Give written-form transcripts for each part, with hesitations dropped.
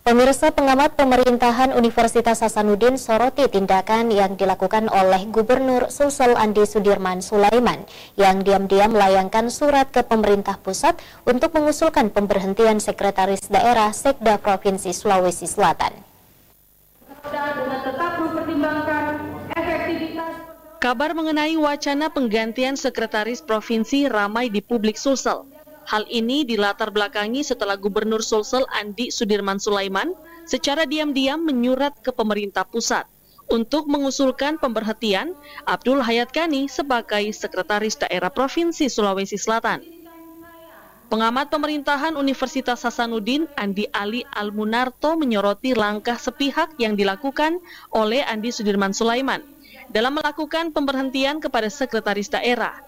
Pemirsa, pengamat pemerintahan Universitas Hasanuddin soroti tindakan yang dilakukan oleh Gubernur Sulsel Andi Sudirman Sulaiman yang diam-diam melayangkan surat ke pemerintah pusat untuk mengusulkan pemberhentian Sekretaris Daerah Sekda Provinsi Sulawesi Selatan. Kabar mengenai wacana penggantian Sekretaris Provinsi ramai di publik Sulsel. Hal ini dilatar belakangi setelah Gubernur Sulsel Andi Sudirman Sulaiman secara diam-diam menyurat ke pemerintah pusat untuk mengusulkan pemberhentian Abdul Hayat Ghani sebagai Sekretaris Daerah Provinsi Sulawesi Selatan. Pengamat pemerintahan Universitas Hasanuddin Andi Ali Almunarto menyoroti langkah sepihak yang dilakukan oleh Andi Sudirman Sulaiman dalam melakukan pemberhentian kepada Sekretaris Daerah.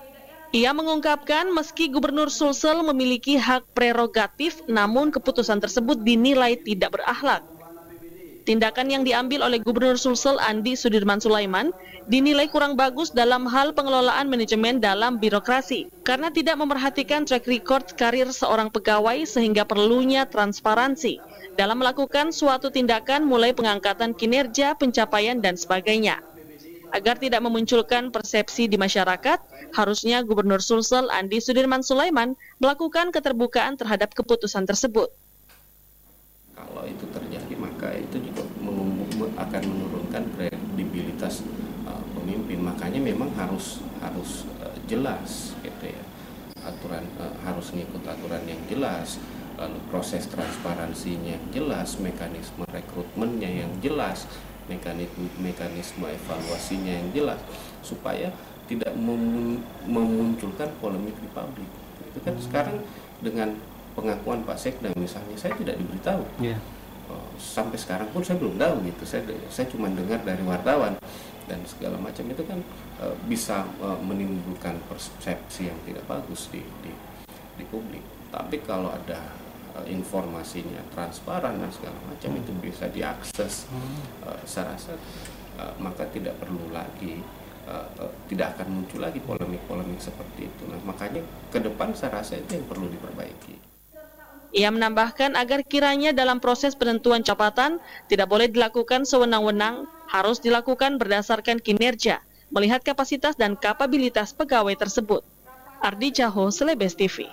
Ia mengungkapkan meski Gubernur Sulsel memiliki hak prerogatif, namun keputusan tersebut dinilai tidak berakhlak. Tindakan yang diambil oleh Gubernur Sulsel Andi Sudirman Sulaiman dinilai kurang bagus dalam hal pengelolaan manajemen dalam birokrasi, karena tidak memerhatikan track record karir seorang pegawai sehingga perlunya transparansi dalam melakukan suatu tindakan mulai pengangkatan kinerja, pencapaian, dan sebagainya. Agar tidak memunculkan persepsi di masyarakat, harusnya Gubernur Sulsel Andi Sudirman Sulaiman melakukan keterbukaan terhadap keputusan tersebut. Kalau itu terjadi, maka itu juga akan menurunkan kredibilitas pemimpin. Makanya memang harus jelas, gitu ya. Aturan harus ngikut aturan yang jelas, lalu proses transparansinya yang jelas, mekanisme rekrutmennya yang jelas, mekanisme evaluasinya yang jelas, supaya tidak memunculkan polemik di publik. Itu kan sekarang dengan pengakuan Pak Sekda misalnya, saya tidak diberitahu. Sampai sekarang pun saya belum tahu gitu. Saya cuma dengar dari wartawan dan segala macam. Itu kan bisa menimbulkan persepsi yang tidak bagus di publik. Tapi kalau ada informasinya transparan dan segala macam, itu bisa diakses, saya rasa maka tidak perlu lagi, tidak akan muncul lagi polemik-polemik seperti itu. Nah, makanya ke depan saya rasa itu yang perlu diperbaiki. Ia menambahkan agar kiranya dalam proses penentuan jabatan tidak boleh dilakukan sewenang-wenang, harus dilakukan berdasarkan kinerja, melihat kapasitas dan kapabilitas pegawai tersebut. Ardi Jaho, Celebes TV.